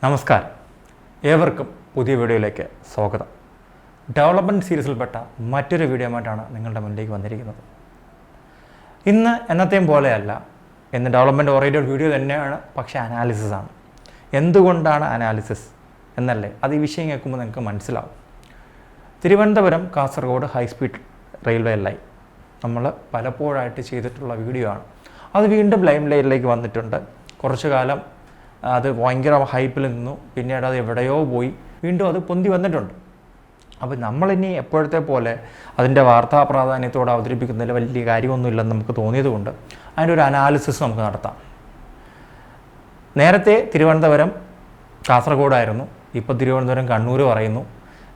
നമസ്കാരം, ഏവർക്കും പുതിയ വീഡിയോയിലേക്ക് സ്വാഗതം. ഡെവലപ്മെൻറ്റ് സീരീസിൽപ്പെട്ട മറ്റൊരു വീഡിയോയുമായിട്ടാണ് നിങ്ങളുടെ മുന്നിലേക്ക് വന്നിരിക്കുന്നത്. ഇന്ന് എന്നത്തെയും പോലെയല്ല, ഇന്ന് ഡെവലപ്മെൻറ്റ് ഓറിയൻറ്റഡ് വീഡിയോ തന്നെയാണ്, പക്ഷേ അനാലിസിസാണ്. എന്തുകൊണ്ടാണ് അനാലിസിസ് എന്നല്ലേ അത് ഈ വിഷയം കേൾക്കുമ്പോൾ നിങ്ങൾക്ക് മനസ്സിലാവും. Thiruvananthapuram Kasaragod high speed railway line നമ്മൾ പലപ്പോഴായിട്ട് ചെയ്തിട്ടുള്ള വീഡിയോ ആണ്. അത് വീണ്ടും ലൈം ലൈനിലേക്ക് വന്നിട്ടുണ്ട്. കുറച്ചു കാലം അത് ഭയങ്കര ഹൈപ്പിൽ നിന്നു, പിന്നീട് അത് എവിടെയോ പോയി, വീണ്ടും അത് പൊന്തി വന്നിട്ടുണ്ട്. അപ്പോൾ നമ്മളിനി എപ്പോഴത്തെ പോലെ അതിൻ്റെ വാർത്താ പ്രാധാന്യത്തോടെ അവതരിപ്പിക്കുന്നതിൽ വലിയ കാര്യമൊന്നുമില്ലെന്ന് നമുക്ക് തോന്നിയതുകൊണ്ട് അതിൻ്റെ ഒരു അനാലിസിസ് നമുക്ക് നടത്താം. നേരത്തെ തിരുവനന്തപുരം കാസർഗോഡായിരുന്നു, ഇപ്പോൾ തിരുവനന്തപുരം കണ്ണൂർ പറയുന്നു.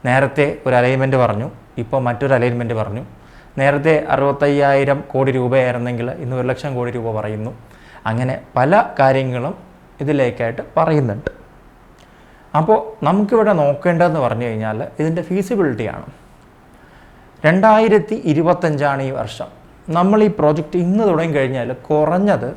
നേരത്തെ ഒരു അലൈൻമെൻറ്റ് പറഞ്ഞു, ഇപ്പോൾ മറ്റൊരു അലൈൻമെൻറ്റ് പറഞ്ഞു. നേരത്തെ 65,000 കോടി രൂപയായിരുന്നെങ്കിൽ ഇന്ന് 1,00,000 കോടി രൂപ പറയുന്നു. അങ്ങനെ പല കാര്യങ്ങളും ഇതിലേക്കായിട്ട് പറയുന്നുണ്ട്. അപ്പോൾ നമുക്കിവിടെ നോക്കേണ്ടതെന്ന് പറഞ്ഞു കഴിഞ്ഞാൽ ഇതിൻ്റെ ഫീസിബിലിറ്റിയാണ്. 2025 ഈ വർഷം. നമ്മൾ ഈ പ്രോജക്റ്റ് ഇന്ന് തുടങ്ങി കഴിഞ്ഞാൽ കുറഞ്ഞത്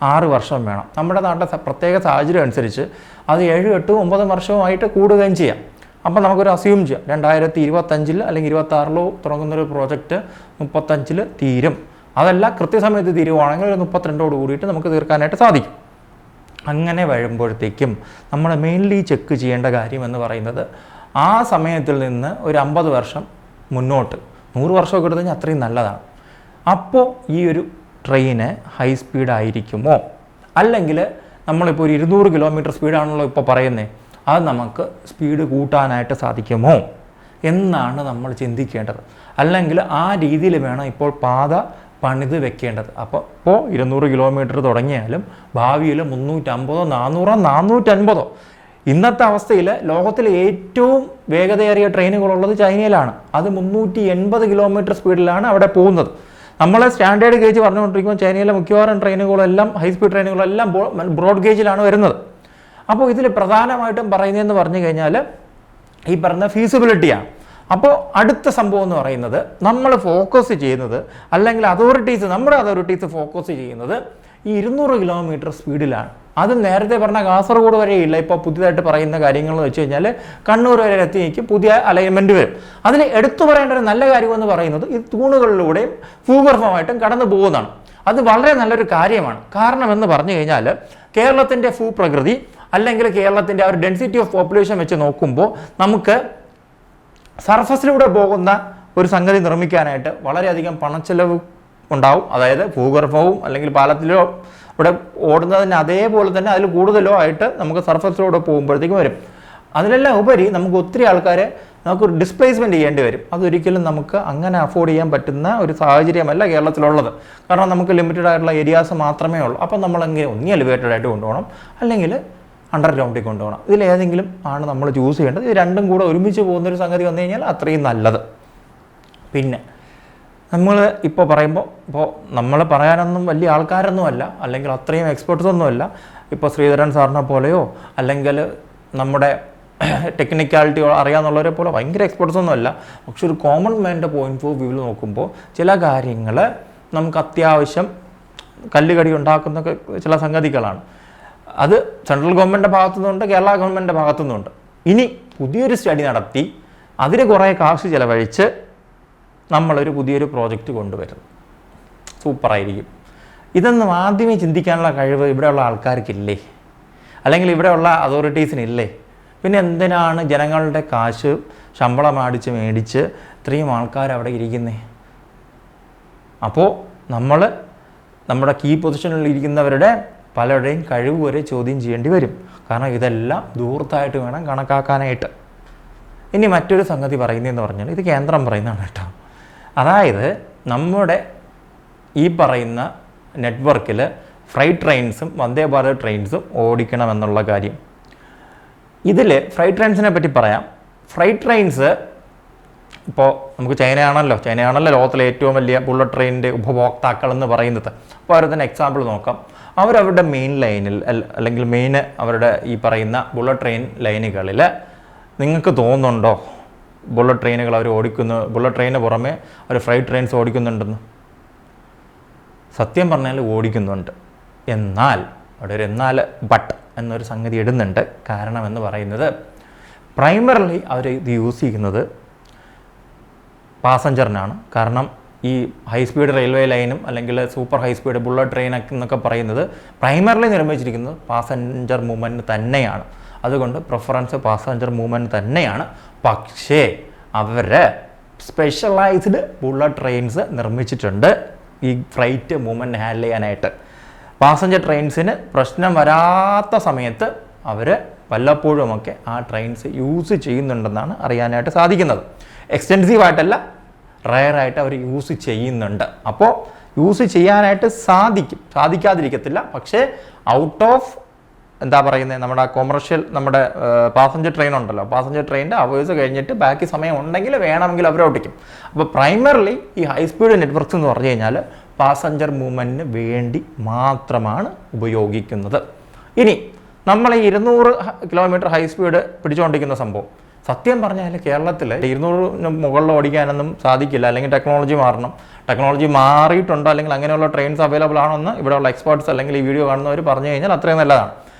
6 വർഷം വേണം. നമ്മുടെ നാട്ടിലെ പ്രത്യേക സാഹചര്യം അനുസരിച്ച് അത് 7, 8, 9 വർഷവുമായിട്ട് കൂടുകയും ചെയ്യാം. അപ്പോൾ നമുക്കൊരു അസ്യൂം ചെയ്യാം 2025 അല്ലെങ്കിൽ 26 തുടങ്ങുന്നൊരു പ്രോജക്റ്റ് 35 തീരും. അതല്ല കൃത്യസമയത്ത് തീരുവാണെങ്കിൽ ഒരു 32 കൂടിയിട്ട് നമുക്ക് തീർക്കാനായിട്ട് സാധിക്കും. അങ്ങനെ വരുമ്പോഴത്തേക്കും നമ്മൾ മെയിൻലി ചെക്ക് ചെയ്യേണ്ട കാര്യം എന്ന് പറയുന്നത് ആ സമയത്തിൽ നിന്ന് ഒരു 50 വർഷം മുന്നോട്ട്, 100 വർഷമൊക്കെ എടുത്തു കഴിഞ്ഞാൽ അത്രയും നല്ലതാണ്. അപ്പോൾ ഈ ഒരു ട്രെയിന് ഹൈ സ്പീഡായിരിക്കുമോ, അല്ലെങ്കിൽ നമ്മളിപ്പോൾ ഒരു 200 കിലോമീറ്റർ സ്പീഡാണല്ലോ ഇപ്പോൾ പറയുന്നത്, അത് നമുക്ക് സ്പീഡ് കൂട്ടാനായിട്ട് സാധിക്കുമോ എന്നാണ് നമ്മൾ ചിന്തിക്കേണ്ടത്. അല്ലെങ്കിൽ ആ രീതിയിൽ വേണം ഇപ്പോൾ പാത പണിത് വെക്കേണ്ടത്. അപ്പോൾ 200 കിലോമീറ്റർ തുടങ്ങിയാലും ഭാവിയിൽ 350, 400, 450. ഇന്നത്തെ അവസ്ഥയിൽ ലോകത്തിലെ ഏറ്റവും വേഗതയേറിയ ട്രെയിനുകളുള്ളത് ചൈനയിലാണ്. അത് 380 കിലോമീറ്റർ സ്പീഡിലാണ് അവിടെ പോകുന്നത്. നമ്മളെ സ്റ്റാൻഡേർഡ് ഗേജ് പറഞ്ഞുകൊണ്ടിരിക്കുമ്പോൾ ചൈനയിലെ മിക്കവാറും ട്രെയിനുകളെല്ലാം, ഹൈസ്പീഡ് ട്രെയിനുകളെല്ലാം ബ്രോഡ് ഗേജിലാണ് വരുന്നത്. അപ്പോൾ ഇതിൽ പ്രധാനമായിട്ടും പറയുന്നതെന്ന് പറഞ്ഞു കഴിഞ്ഞാൽ ഈ പറഞ്ഞ ഫീസിബിലിറ്റിയാണ്. അപ്പോൾ അടുത്ത സംഭവം എന്ന് പറയുന്നത് നമ്മൾ ഫോക്കസ് ചെയ്യുന്നത്, അല്ലെങ്കിൽ നമ്മുടെ അതോറിറ്റീസ് ഫോക്കസ് ചെയ്യുന്നത് ഈ 200 കിലോമീറ്റർ സ്പീഡിലാണ്. അത് നേരത്തെ പറഞ്ഞ കാസർഗോഡ് വരെയില്ല. ഇപ്പോൾ പുതിയതായിട്ട് പറയുന്ന കാര്യങ്ങൾ എന്ന് വെച്ച് കഴിഞ്ഞാൽ കണ്ണൂർ വരെ എത്തിയേക്കും പുതിയ അലൈൻമെൻറ്റ് വരും. അതിൽ എടുത്തു പറയേണ്ട ഒരു നല്ല കാര്യമെന്ന് പറയുന്നത് ഈ തൂണുകളിലൂടെയും ഭൂഗർഭമായിട്ടും കടന്നു പോകുന്നതാണ്. അത് വളരെ നല്ലൊരു കാര്യമാണ്. കാരണം എന്ന് പറഞ്ഞു കഴിഞ്ഞാൽ കേരളത്തിൻ്റെ ഭൂപ്രകൃതി അല്ലെങ്കിൽ കേരളത്തിൻ്റെ ആ ഒരു ഡെൻസിറ്റി ഓഫ് പോപ്പുലേഷൻ വെച്ച് നോക്കുമ്പോൾ നമുക്ക് സർഫസിലൂടെ പോകുന്ന ഒരു സംഗതി നിർമ്മിക്കാനായിട്ട് വളരെയധികം പണച്ചെലവ് ഉണ്ടാവും. അതായത് ഭൂഗർഭവും അല്ലെങ്കിൽ പാലത്തിലോ ഇവിടെ ഓടുന്നതിന് അതേപോലെ തന്നെ അതിൽ കൂടുതലോ ആയിട്ട് നമുക്ക് സർഫസിലൂടെ പോകുമ്പോഴത്തേക്കും വരും. അതിലെല്ലാം ഉപരി നമുക്ക് ഒത്തിരി ആൾക്കാരെ നമുക്കൊരു ഡിസ്പ്ലേസ്മെൻറ്റ് ചെയ്യേണ്ടി വരും. അതൊരിക്കലും നമുക്ക് അങ്ങനെ അഫോർഡ് ചെയ്യാൻ പറ്റുന്ന ഒരു സാഹചര്യമല്ല കേരളത്തിലുള്ളത്. കാരണം നമുക്ക് ലിമിറ്റഡ് ആയിട്ടുള്ള ഏരിയാസ് മാത്രമേ ഉള്ളൂ. അപ്പം നമ്മളെങ്ങനെ ഒന്നി എലിവേറ്റഡ് ആയിട്ട് കൊണ്ടുപോകണം, അല്ലെങ്കിൽ അണ്ടർഗ്രൗണ്ടിൽ കൊണ്ടുപോകണം. ഇതിലേതെങ്കിലും ആണ് നമ്മൾ ചൂസ് ചെയ്യേണ്ടത്. ഇത് രണ്ടും കൂടെ ഒരുമിച്ച് പോകുന്നൊരു സംഗതി വന്നു കഴിഞ്ഞാൽ അത്രയും നല്ലത്. പിന്നെ നമ്മൾ ഇപ്പോൾ പറയുമ്പോൾ നമ്മൾ പറയാനൊന്നും വലിയ ആൾക്കാരൊന്നുമല്ല, അല്ലെങ്കിൽ അത്രയും എക്സ്പെർട്സൊന്നുമല്ല. ഇപ്പോൾ ശ്രീധരൻ സാറിനെ പോലെയോ അല്ലെങ്കിൽ നമ്മുടെ ടെക്നിക്കാലിറ്റി അറിയാമെന്നുള്ളവരെ പോലെ ഭയങ്കര എക്സ്പെർട്സൊന്നുമല്ല. പക്ഷെ ഒരു കോമൺ മാൻ്റെ പോയിന്റ് ഓഫ് വ്യൂവിൽ നോക്കുമ്പോൾ ചില കാര്യങ്ങൾ നമുക്ക് അത്യാവശ്യം കല്ലുകടി ഉണ്ടാക്കുന്ന ചില സംഗതികളാണ്. അത് സെൻട്രൽ ഗവൺമെൻറ്റിൻ്റെ ഭാഗത്തുനിന്നുണ്ട്, കേരള ഗവൺമെൻറ്റിൻ്റെ ഭാഗത്തുനിന്നുണ്ട്. ഇനി പുതിയൊരു സ്റ്റഡി നടത്തി അതിന് കുറേ കാശ് ചിലവഴിച്ച് നമ്മളൊരു പുതിയൊരു പ്രോജക്റ്റ് കൊണ്ടുവരുന്നു. സൂപ്പറായിരിക്കും. ഇതൊന്നും ആദ്യമേ ചിന്തിക്കാനുള്ള കഴിവ് ഇവിടെയുള്ള ആൾക്കാർക്കില്ലേ, അല്ലെങ്കിൽ ഇവിടെയുള്ള അതോറിറ്റീസിനില്ലേ? പിന്നെ എന്തിനാണ് ജനങ്ങളുടെ കാശ് ശമ്പളം മേടിച്ച് ഇത്രയും ആൾക്കാർ അവിടെ ഇരിക്കുന്നേ? അപ്പോൾ നമ്മൾ നമ്മുടെ കീ പൊസിഷനിൽ ഇരിക്കുന്നവരുടെ പലരുടെയും കഴിവ് വരെ ചോദ്യം ചെയ്യേണ്ടി വരും. കാരണം ഇതെല്ലാം ദൂരത്തായിട്ട് വേണം കണക്കാക്കാനായിട്ട്. ഇനി മറ്റൊരു സംഗതി പറയുന്നതെന്ന് പറഞ്ഞാൽ ഇത് കേന്ദ്രം പറയുന്നതാണ് കേട്ടോ. അതായത് നമ്മുടെ ഈ പറയുന്ന നെറ്റ്വർക്കിൽ ഫ്രൈറ്റ് ട്രെയിൻസും വന്ദേ ഭാരത് ട്രെയിൻസും ഓടിക്കണമെന്നുള്ള കാര്യം. ഇതിൽ ഫ്രൈറ്റ് ട്രെയിൻസിനെ പറ്റി പറയാം. ഫ്രൈറ്റ് ട്രെയിൻസ് ഇപ്പോൾ നമുക്ക് ചൈനയാണല്ലോ ലോകത്തിലെ ഏറ്റവും വലിയ ബുള്ളറ്റ് ട്രെയിനിൻ്റെ ഉപഭോക്താക്കൾ എന്ന് പറയുന്നത്. അപ്പോൾ അവരെ തന്നെ എക്സാമ്പിൾ നോക്കാം. അവരവരുടെ മെയിൻ ലൈനിൽ അല്ലെങ്കിൽ അവരുടെ ഈ പറയുന്ന ബുള്ളറ്റ് ട്രെയിൻ ലൈനുകളിൽ നിങ്ങൾക്ക് തോന്നുന്നുണ്ടോ ബുള്ളറ്റ് ട്രെയിനുകൾ അവർ ബുള്ളറ്റ് ട്രെയിന് പുറമെ അവർ ഫ്രൈറ്റ് ട്രെയിൻസ് ഓടിക്കുന്നുണ്ടെന്ന്? സത്യം പറഞ്ഞാൽ ഓടിക്കുന്നുണ്ട്. എന്നാൽ അവിടെ ഒരു ബട്ട് എന്നൊരു സംഗതി ഇടുന്നുണ്ട്. കാരണം എന്ന് പറയുന്നത് പ്രൈമറിലി അവർ ഇത് യൂസ് ചെയ്യുന്നത് പാസഞ്ചറിനാണ്. കാരണം ഈ ഹൈ സ്പീഡ് റെയിൽവേ ലൈനും അല്ലെങ്കിൽ super high speed bullet train എന്നൊക്കെ പറയുന്നത് പ്രൈമറിലി നിർമ്മിച്ചിരിക്കുന്നത് പാസഞ്ചർ മൂവ്മെൻറ്റിന് തന്നെയാണ്. അതുകൊണ്ട് പ്രിഫറൻസ് പാസഞ്ചർ മൂവ്മെൻറ്റ് തന്നെയാണ്. പക്ഷേ അവർ സ്പെഷ്യലൈസ്ഡ് ബുള്ളറ്റ് ട്രെയിൻസ് നിർമ്മിച്ചിട്ടുണ്ട് ഈ ഫ്രൈറ്റ് മൂവ്മെൻറ്റ് ഹാൻഡിൽ ചെയ്യാനായിട്ട്. പാസഞ്ചർ ട്രെയിൻസിന് പ്രശ്നം വരാത്ത സമയത്ത് അവർ വല്ലപ്പോഴുമൊക്കെ ആ ട്രെയിൻസ് യൂസ് ചെയ്യുന്നുണ്ടെന്നാണ് അറിയാനായിട്ട് സാധിക്കുന്നത്. എക്സ്റ്റെൻസീവായിട്ടല്ല, റയറായിട്ട് അവർ യൂസ് ചെയ്യുന്നുണ്ട്. അപ്പോൾ യൂസ് ചെയ്യാനായിട്ട് സാധിക്കാതിരിക്കത്തില്ല. പക്ഷേ ഔട്ട് ഓഫ് എന്താ പറയുന്നത്, നമ്മുടെ കൊമേർഷ്യൽ നമ്മുടെ പാസഞ്ചർ ട്രെയിൻ ഉണ്ടല്ലോ, പാസഞ്ചർ ട്രെയിനിൻ്റെ അവേഴ്സ് കഴിഞ്ഞിട്ട് ബാക്കി സമയം ഉണ്ടെങ്കിൽ വേണമെങ്കിൽ അവർ ഓട്ടിക്കും. അപ്പോൾ പ്രൈമറിലി ഈ ഹൈ സ്പീഡ് നെറ്റ്വർക്ക്സ് എന്ന് പറഞ്ഞു കഴിഞ്ഞാൽ പാസഞ്ചർ മൂവ്മെൻറ്റിന് വേണ്ടി മാത്രമാണ് ഉപയോഗിക്കുന്നത്. ഇനി നമ്മൾ 200 കിലോമീറ്റർ ഹൈ സ്പീഡ് പിടിച്ചുകൊണ്ടിരിക്കുന്ന സംഭവം സത്യം പറഞ്ഞാൽ കേരളത്തിൽ 200 മുകളിൽ ഓടിക്കാനൊന്നും സാധിക്കില്ല. അല്ലെങ്കിൽ ടെക്നോളജി മാറണം. ടെക്നോളജി മാറിയിട്ടുണ്ടോ അല്ലെങ്കിൽ അങ്ങനെയുള്ള ട്രെയിൻസ് അവൈലബിൾ ആണെന്ന് ഇവിടെയുള്ള എക്സ്പേർട്സ് അല്ലെങ്കിൽ ഈ വീഡിയോ കാണുന്നവർ പറഞ്ഞു കഴിഞ്ഞാൽ അത്രയും നല്ലതാണ്.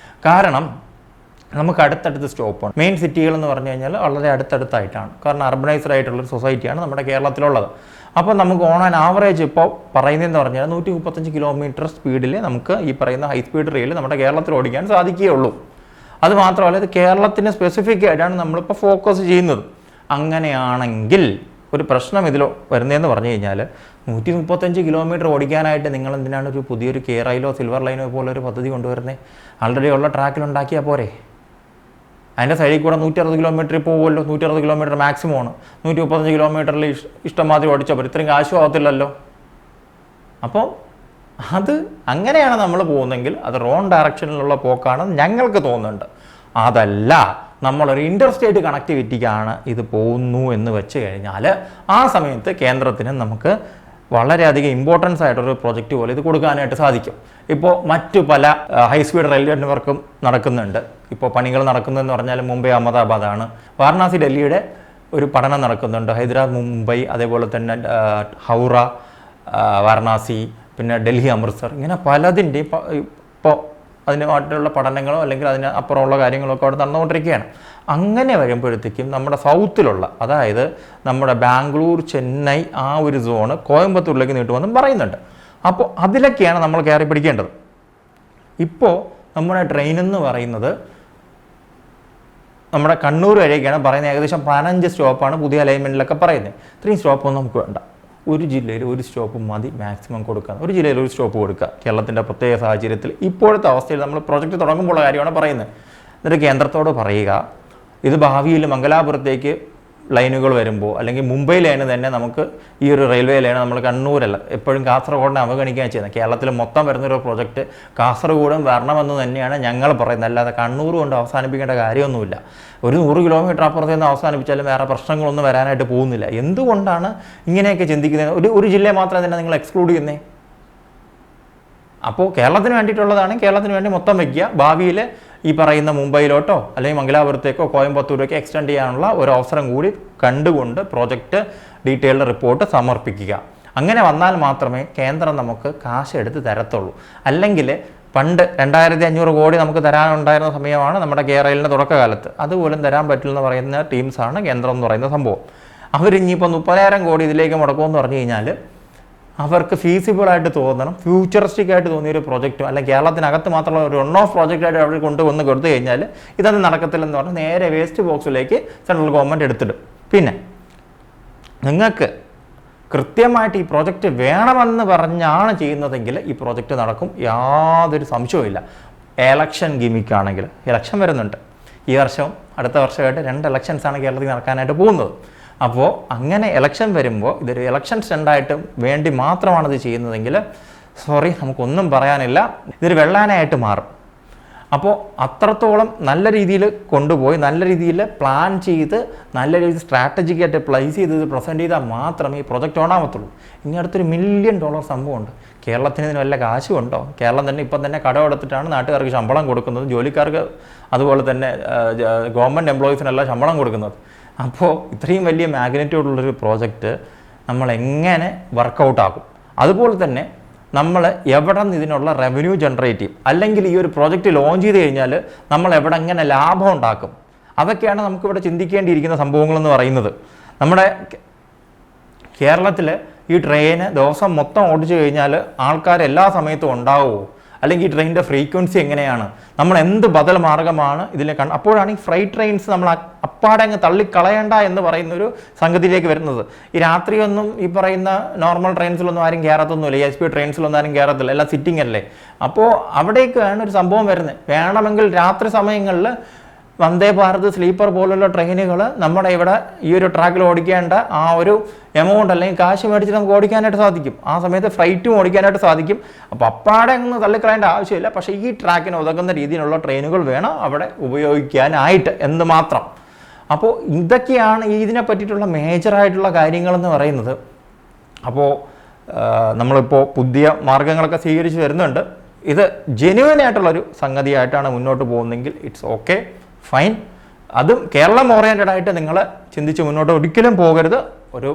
കാരണം നമുക്ക് അടുത്തടുത്ത് സ്റ്റോപ്പാണ്. മെയിൻ സിറ്റികൾ എന്ന് പറഞ്ഞു കഴിഞ്ഞാൽ വളരെ അടുത്തടുത്തായിട്ടാണ്. കാരണം അർബനൈസ്ഡ് ആയിട്ടുള്ളൊരു സൊസൈറ്റിയാണ് നമ്മുടെ കേരളത്തിലുള്ളത്. അപ്പോൾ നമുക്ക് ഓൺ ആൻ ആവറേജ് ഇപ്പോൾ പറയുന്നതെന്ന് പറഞ്ഞാൽ 135 കിലോമീറ്റർ സ്പീഡിൽ നമുക്ക് ഈ പറയുന്ന ഹൈ സ്പീഡ് റെയിൽ നമ്മുടെ കേരളത്തിൽ ഓടിക്കാൻ സാധിക്കുകയുള്ളൂ. അത് മാത്രമല്ല ഇത് കേരളത്തിന് സ്പെസിഫിക് ആയിട്ടാണ് നമ്മളിപ്പോൾ ഫോക്കസ് ചെയ്യുന്നത്. അങ്ങനെയാണെങ്കിൽ ഒരു പ്രശ്നം ഇതിൽ വരുന്നതെന്ന് പറഞ്ഞു കഴിഞ്ഞാൽ 135 കിലോമീറ്റർ ഓടിക്കാനായിട്ട് നിങ്ങൾ എന്തിനാണ് ഒരു പുതിയൊരു കെ റൈലോ സിൽവർ ലൈനോ പോലെ ഒരു പദ്ധതി കൊണ്ടുവരുന്നത്? ആൾറെഡി ഉള്ള ട്രാക്കിലുണ്ടാക്കിയാൽ പോരെ? അതിൻ്റെ സൈഡിൽ കൂടെ 160 കിലോമീറ്ററിൽ പോകുമല്ലോ. 160 കിലോമീറ്റർ മാക്സിമം ആണ്. 135 കിലോമീറ്ററിൽ ഇഷ്ടംമാതിരി ഓടിച്ചപ്പോൾ ഇത്രയും കാശും ആവത്തില്ലല്ലോ. അപ്പോൾ അത് അങ്ങനെയാണ് നമ്മൾ പോകുന്നതെങ്കിൽ അത് റോങ് ഡയറക്ഷനിലുള്ള പോക്കാണെന്ന് ഞങ്ങൾക്ക് തോന്നുന്നുണ്ട്. അതല്ല, നമ്മളൊരു ഇൻ്റർസ്റ്റേറ്റ് കണക്ടിവിറ്റിക്കാണ് ഇത് പോകുന്നു എന്ന് വെച്ച് കഴിഞ്ഞാൽ ആ സമയത്ത് കേന്ദ്രത്തിന് നമുക്ക് വളരെയധികം ഇമ്പോർട്ടൻസ് ആയിട്ടൊരു പ്രൊജക്റ്റ് പോലെ ഇത് കൊടുക്കാനായിട്ട് സാധിക്കും. ഇപ്പോൾ മറ്റു പല ഹൈ സ്പീഡ് റെയിൽവേ നെറ്റ്വർക്കും നടക്കുന്നുണ്ട്. ഇപ്പോൾ പണികൾ നടക്കുന്നതെന്ന് പറഞ്ഞാൽ മുംബൈ അഹമ്മദാബാദാണ്. വാരണാസി ഡൽഹിയുടെ ഒരു പഠനം നടക്കുന്നുണ്ട്. ഹൈദരാബാദ് മുംബൈ, അതേപോലെ തന്നെ ഹൗറ വാരണാസി, പിന്നെ ഡൽഹി അമൃത്സർ, ഇങ്ങനെ പലതിൻ്റെയും ഇപ്പോൾ അതിനുമായിട്ടുള്ള പഠനങ്ങളോ അല്ലെങ്കിൽ അതിന് അപ്പുറമുള്ള കാര്യങ്ങളൊക്കെ അവിടെ നടന്നുകൊണ്ടിരിക്കുകയാണ്. അങ്ങനെ വരുമ്പോഴത്തേക്കും നമ്മുടെ സൗത്തിലുള്ള, അതായത് നമ്മുടെ ബാംഗ്ലൂർ, ചെന്നൈ ആ ഒരു സോണ് കോയമ്പത്തൂരിലേക്ക് നീട്ടുമെന്നും പറയുന്നുണ്ട്. അപ്പോൾ അതിലൊക്കെയാണ് നമ്മൾ കയറി പിടിക്കേണ്ടത്. ഇപ്പോൾ നമ്മുടെ ട്രെയിൻ എന്ന് പറയുന്നത് നമ്മുടെ കണ്ണൂർ വഴിയൊക്കെയാണ് പറയുന്നത്. ഏകദേശം 15 സ്റ്റോപ്പാണ് പുതിയ അലൈൻമെൻറ്റിലൊക്കെ പറയുന്നത്. ഇത്രയും സ്റ്റോപ്പൊന്നും നമുക്ക് വേണ്ട. ഒരു ജില്ലയിൽ ഒരു സ്റ്റോപ്പ് മതി മാക്സിമം കൊടുക്കുക. ഒരു ജില്ലയിൽ ഒരു സ്റ്റോപ്പ് കൊടുക്കുക. കേരളത്തിൻ്റെ പ്രത്യേക സാഹചര്യത്തിൽ ഇപ്പോഴത്തെ അവസ്ഥയിൽ നമ്മൾ പ്രോജക്റ്റ് തുടങ്ങുമ്പോഴുള്ള കാര്യമാണ് പറയുന്നത്. എന്നിട്ട് കേന്ദ്രത്തോട് പറയുക, ഇത് ഭാവിയിൽ മംഗലാപുരത്തേക്ക് ലൈനുകൾ വരുമ്പോൾ അല്ലെങ്കിൽ മുംബൈ ലൈന് തന്നെ നമുക്ക് ഈ ഒരു റെയിൽവേ ലൈൻ നമ്മൾ കണ്ണൂരല്ല എപ്പോഴും കാസർഗോഡിനെ അവഗണിക്കുകയാണ് ചെയ്യുന്നത്. കേരളത്തിൽ മൊത്തം വരുന്നൊരു പ്രൊജക്റ്റ് കാസർഗോഡും വരണമെന്ന് തന്നെയാണ് ഞങ്ങൾ പറയുന്നത്. അല്ലാതെ കണ്ണൂർ കൊണ്ട് അവസാനിപ്പിക്കേണ്ട കാര്യമൊന്നുമില്ല. ഒരു 100 കിലോമീറ്റർ അപ്പുറത്ത് നിന്ന് അവസാനിപ്പിച്ചാലും വേറെ പ്രശ്നങ്ങളൊന്നും വരാനായിട്ട് പോകുന്നില്ല. എന്തുകൊണ്ടാണ് ഇങ്ങനെയൊക്കെ ചിന്തിക്കുന്നത്? ഒരു ജില്ലയെ മാത്രം തന്നെ നിങ്ങൾ എക്സ്ക്ലൂഡ് ചെയ്യുന്നേ? അപ്പോൾ കേരളത്തിന് വേണ്ടിയിട്ടുള്ളതാണ്, കേരളത്തിന് വേണ്ടി മൊത്തം വയ്ക്കുക. ഭാവിയിൽ ഈ പറയുന്ന മുംബൈയിലോട്ടോ അല്ലെങ്കിൽ മംഗലാപുരത്തേക്കോ കോയമ്പത്തൂരേക്കോ എക്സ്റ്റെൻഡ് ചെയ്യാനുള്ള ഒരു അവസരം കൂടി കണ്ടുകൊണ്ട് പ്രോജക്റ്റ് ഡീറ്റെയിൽഡ് റിപ്പോർട്ട് സമർപ്പിക്കുക. അങ്ങനെ വന്നാൽ മാത്രമേ കേന്ദ്രം നമുക്ക് കാശ് എടുത്ത് തരത്തുള്ളൂ. അല്ലെങ്കിൽ പണ്ട് 2500 കോടി നമുക്ക് തരാനുണ്ടായിരുന്ന സമയമാണ് നമ്മുടെ കേരളിൻ്റെ തുടക്കകാലത്ത്. അതുപോലും തരാൻ പറ്റില്ലെന്ന് പറയുന്ന ടീംസാണ് കേന്ദ്രം എന്ന് പറയുന്ന സംഭവം. അവരിഞ്ഞിപ്പോൾ 30,000 കോടി ഇതിലേക്ക് മുടക്കുമെന്ന് പറഞ്ഞു കഴിഞ്ഞാൽ അവർക്ക് ഫീസിബിളായിട്ട് തോന്നണം, ഫ്യൂച്ചറിസ്റ്റിക് ആയിട്ട് തോന്നിയൊരു പ്രോജക്റ്റും അല്ലെങ്കിൽ കേരളത്തിനകത്ത് മാത്രമുള്ള ഒരു ഓഫ് പ്രോജക്റ്റായിട്ട് അവർ കൊണ്ടുവന്ന് കൊടുത്തു കഴിഞ്ഞാൽ ഇതൊന്നും നടക്കത്തില്ലെന്ന് പറഞ്ഞാൽ നേരെ വേസ്റ്റ് ബോക്സിലേക്ക് സെൻട്രൽ ഗവൺമെൻറ് എടുത്തിടും. പിന്നെ നിങ്ങൾക്ക് കൃത്യമായിട്ട് ഈ പ്രോജക്റ്റ് വേണമെന്ന് പറഞ്ഞാണ് ചെയ്യുന്നതെങ്കിൽ ഈ പ്രോജക്റ്റ് നടക്കും, യാതൊരു സംശയവുമില്ല. എലക്ഷൻ ഗിമിക്കാണെങ്കിൽ ഇലക്ഷൻ വരുന്നുണ്ട്. ഈ വർഷവും അടുത്ത വർഷമായിട്ട് 2 ഇലക്ഷൻസാണ് കേരളത്തിൽ നടക്കാനായിട്ട് പോകുന്നത്. അപ്പോൾ അങ്ങനെ ഇലക്ഷൻ വരുമ്പോൾ ഇതൊരു ഇലക്ഷൻ സ്റ്റണ്ടായിട്ട് വേണ്ടി മാത്രമാണ് ഇത് ചെയ്യുന്നതെങ്കിൽ സോറി, നമുക്കൊന്നും പറയാനില്ല. ഇതൊരു വെള്ളാനയായിട്ട് മാറും. അപ്പോൾ അത്രത്തോളം നല്ല രീതിയിൽ കൊണ്ടുപോയി നല്ല രീതിയിൽ പ്ലാൻ ചെയ്ത് നല്ല രീതിയിൽ സ്ട്രാറ്റജിക്കായിട്ട് പ്ലേസ് ചെയ്ത് ഇത് പ്രസൻറ്റ് ചെയ്താൽ മാത്രമേ ഈ പ്രൊജക്റ്റ് ഓണാവത്തുള്ളൂ. ഇനി അടുത്തൊരു $1 മില്യൺ സംഭവമുണ്ട്. കേരളത്തിന് ഇതിന് വല്ല കാശും ഉണ്ടോ? കേരളം തന്നെ ഇപ്പം തന്നെ കടമെടുത്തിട്ടാണ് നാട്ടുകാർക്ക് ശമ്പളം കൊടുക്കുന്നത്, ജോലിക്കാർക്ക് അതുപോലെ തന്നെ ഗവൺമെൻറ് എംപ്ലോയീസിനെല്ലാം ശമ്പളം കൊടുക്കുന്നത്. അപ്പോൾ ഇത്രയും വലിയ മാഗ്നിറ്റ്യൂഡുള്ളൊരു പ്രോജക്റ്റ് നമ്മൾ എങ്ങനെ വർക്കൗട്ടാക്കും? അതുപോലെ തന്നെ നമ്മൾ എവിടെ നിന്ന് ഇതിനുള്ള റവന്യൂ ജനറേറ്റ് ചെയ്യും, അല്ലെങ്കിൽ ഈ ഒരു പ്രോജക്റ്റ് ലോഞ്ച് ചെയ്ത് കഴിഞ്ഞാൽ നമ്മൾ എവിടെ എങ്ങനെ ലാഭം ഉണ്ടാക്കും, അതൊക്കെയാണ് നമുക്കിവിടെ ചിന്തിക്കേണ്ടിയിരിക്കുന്ന സംഭവങ്ങളെന്ന് പറയുന്നത്. നമ്മുടെ കേരളത്തിൽ ഈ ട്രെയിന് ദിവസം മൊത്തം ഓടിച്ചു കഴിഞ്ഞാൽ ആൾക്കാർ എല്ലാ സമയത്തും ഉണ്ടാവുമോ, അല്ലെങ്കിൽ ഈ ട്രെയിനിൻ്റെ ഫ്രീക്വൻസി എങ്ങനെയാണ്, നമ്മൾ എന്ത് ബദൽ മാർഗമാണ് ഇതിലെ അപ്പോഴാണ് ഈ ഫ്രൈറ്റ് ട്രെയിൻസ് നമ്മൾ അപ്പാടെ അങ്ങ് തള്ളിക്കളയേണ്ട എന്ന് പറയുന്ന ഒരു സംഗതിയിലേക്ക് വരുന്നത്. ഈ രാത്രിയൊന്നും ഈ പറയുന്ന നോർമൽ ട്രെയിൻസിലൊന്നും ആരും കയറത്തൊന്നുമില്ല, ഈ SP ട്രെയിൻസിലൊന്നും ആരും കയറത്തില്ല, എല്ലാം സിറ്റിംഗ് അല്ലേ. അപ്പോൾ അവിടേക്കാണ് ഒരു സംഭവം വരുന്നത്. വേണമെങ്കിൽ രാത്രി സമയങ്ങളിൽ വന്ദേ ഭാരത് സ്ലീപ്പർ പോലുള്ള ട്രെയിനുകൾ നമ്മുടെ ഇവിടെ ഈ ഒരു ട്രാക്കിൽ ഓടിക്കേണ്ട ആ ഒരു എമൗണ്ട് അല്ലെങ്കിൽ കാശ് മേടിച്ച് നമുക്ക് ഓടിക്കാനായിട്ട് സാധിക്കും. ആ സമയത്ത് ഫ്ലൈറ്റും ഓടിക്കാനായിട്ട് സാധിക്കും. അപ്പോൾ അപ്പാടെ അങ്ങ് തള്ളിക്കളയേണ്ട ആവശ്യമില്ല. പക്ഷേ ഈ ട്രാക്കിന് ഉതകുന്ന രീതിയിലുള്ള ട്രെയിനുകൾ വേണം അവിടെ ഉപയോഗിക്കാനായിട്ട് എന്ന് മാത്രം. അപ്പോൾ ഇതൊക്കെയാണ് ഇതിനെ പറ്റിയിട്ടുള്ള മേജറായിട്ടുള്ള കാര്യങ്ങളെന്ന് പറയുന്നത്. അപ്പോൾ നമ്മളിപ്പോൾ പുതിയ മാർഗങ്ങളൊക്കെ സ്വീകരിച്ച് വരുന്നുണ്ട്. ഇത് ജെന്യുവനായിട്ടുള്ളൊരു സംഗതിയായിട്ടാണ് മുന്നോട്ട് പോകുന്നതെങ്കിൽ ഇറ്റ്സ് ഓക്കെ, ഫൈൻ. അതും കേരളം ഓറിയൻറ്റഡ് ആയിട്ട് നിങ്ങൾ ചിന്തിച്ച് മുന്നോട്ട് ഒരിക്കലും പോകരുത്. ഒരു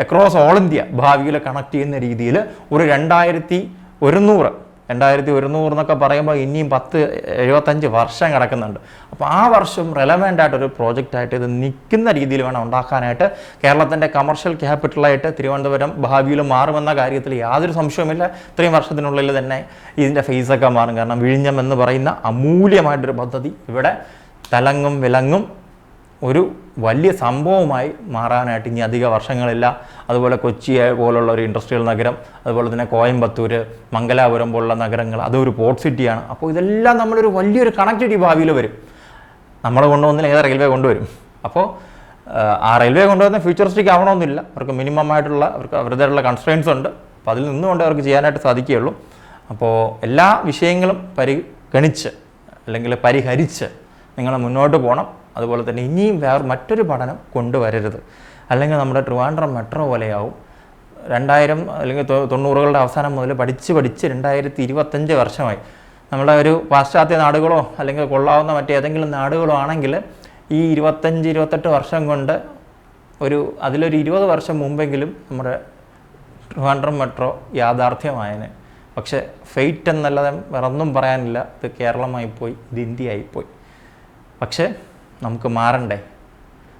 അക്രോസ് ഓൾ ഇന്ത്യ ഭാവിയിൽ കണക്ട് ചെയ്യുന്ന രീതിയിൽ ഒരു 2100 എന്നൊക്കെ പറയുമ്പോൾ ഇനിയും 75 വർഷം കിടക്കുന്നുണ്ട്. അപ്പോൾ ആ വർഷം റെലവൻ്റ് ആയിട്ടൊരു പ്രോജക്റ്റായിട്ട് ഇത് നിൽക്കുന്ന രീതിയിൽ വേണം ഉണ്ടാക്കാനായിട്ട്. കേരളത്തിൻ്റെ കമർഷ്യൽ ക്യാപിറ്റലായിട്ട് തിരുവനന്തപുരം ഭാവിയിൽ മാറുമെന്ന കാര്യത്തിൽ യാതൊരു സംശയവുമില്ല. ഇത്രയും വർഷത്തിനുള്ളിൽ തന്നെ ഇതിൻ്റെ ഫേസൊക്കെ മാറും. കാരണം വിഴിഞ്ഞം എന്ന് പറയുന്ന അമൂല്യമായിട്ടൊരു പദ്ധതി ഇവിടെ തലങ്ങും വിലങ്ങും ഒരു വലിയ സംഭവമായി മാറാനായിട്ട് ഇനി അധിക വർഷങ്ങളില്ല. അതുപോലെ കൊച്ചി പോലുള്ള ഒരു ഇൻഡസ്ട്രിയൽ നഗരം, അതുപോലെ തന്നെ കോയമ്പത്തൂർ, മംഗലാപുരം പോലുള്ള നഗരങ്ങൾ, അതൊരു പോർട്ട് സിറ്റിയാണ്. അപ്പോൾ ഇതെല്ലാം നമ്മളൊരു വലിയൊരു കണക്ടിവിറ്റി ഭാവിയിൽ വരും. നമ്മൾ കൊണ്ടുവന്നില്ല, ഏത് റെയിൽവേ കൊണ്ടുവരും. അപ്പോൾ ആ റെയിൽവേ കൊണ്ടുവന്ന ഫ്യൂച്ചറിസ്റ്റിക് ആവണമെന്നില്ല. അവർക്ക് മിനിമം ആയിട്ടുള്ള അവരുടേതായിട്ടുള്ള കൺസ്ട്രെയിൻസ് ഉണ്ട്. അപ്പോൾ അതിൽ നിന്നുകൊണ്ട് അവർക്ക് ചെയ്യാനായിട്ട് സാധിക്കുകയുള്ളൂ. അപ്പോൾ എല്ലാ വിഷയങ്ങളും പരിഗണിച്ച് അല്ലെങ്കിൽ പരിഹരിച്ച് നിങ്ങൾ മുന്നോട്ട് പോകണം. അതുപോലെ തന്നെ ഇനിയും മറ്റൊരു പഠനം കൊണ്ടുവരരുത്. അല്ലെങ്കിൽ നമ്മുടെ ട്രിവാൻഡ്രം മെട്രോ പോലെയാവും. 2000 അല്ലെങ്കിൽ 90കളുടെ അവസാനം മുതൽ പഠിച്ച് 2025 വർഷമായി. നമ്മുടെ ഒരു പാശ്ചാത്യ നാടുകളോ അല്ലെങ്കിൽ കൊള്ളാവുന്ന മറ്റേതെങ്കിലും നാടുകളോ ആണെങ്കിൽ ഈ 25-28 വർഷം കൊണ്ട് അതിലൊരു 20 വർഷം മുമ്പെങ്കിലും നമ്മുടെ ട്രിവാൻഡ്രം മെട്രോ യാഥാർത്ഥ്യമായതിന്. പക്ഷേ ഫെയ്റ്റ് എന്നല്ലാതെ വേറൊന്നും പറയാനില്ല. ഇത് കേരളമായിപ്പോയി, ഇത് ഇന്ത്യയായിപ്പോയി. പക്ഷേ നമുക്ക് മാറണ്ടേ?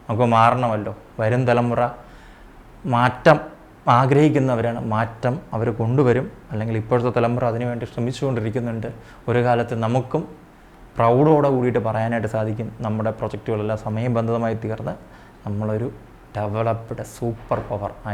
നമുക്ക് മാറണമല്ലോ. വരും തലമുറ മാറ്റം ആഗ്രഹിക്കുന്നവരാണ്. മാറ്റം അവർ കൊണ്ടുവരും. അല്ലെങ്കിൽ ഇപ്പോഴത്തെ തലമുറ അതിനുവേണ്ടി ശ്രമിച്ചുകൊണ്ടിരിക്കുന്നുണ്ട്. ഒരു കാലത്ത് നമുക്കും പ്രൗഡോടെ കൂടിയിട്ട് പറയാനായിട്ട് സാധിക്കും, നമ്മുടെ പ്രൊജക്റ്റുകളെല്ലാം സമയബന്ധിതമായി തീർന്ന് നമ്മളൊരു ഡെവലപ്ഡ് സൂപ്പർ പവർ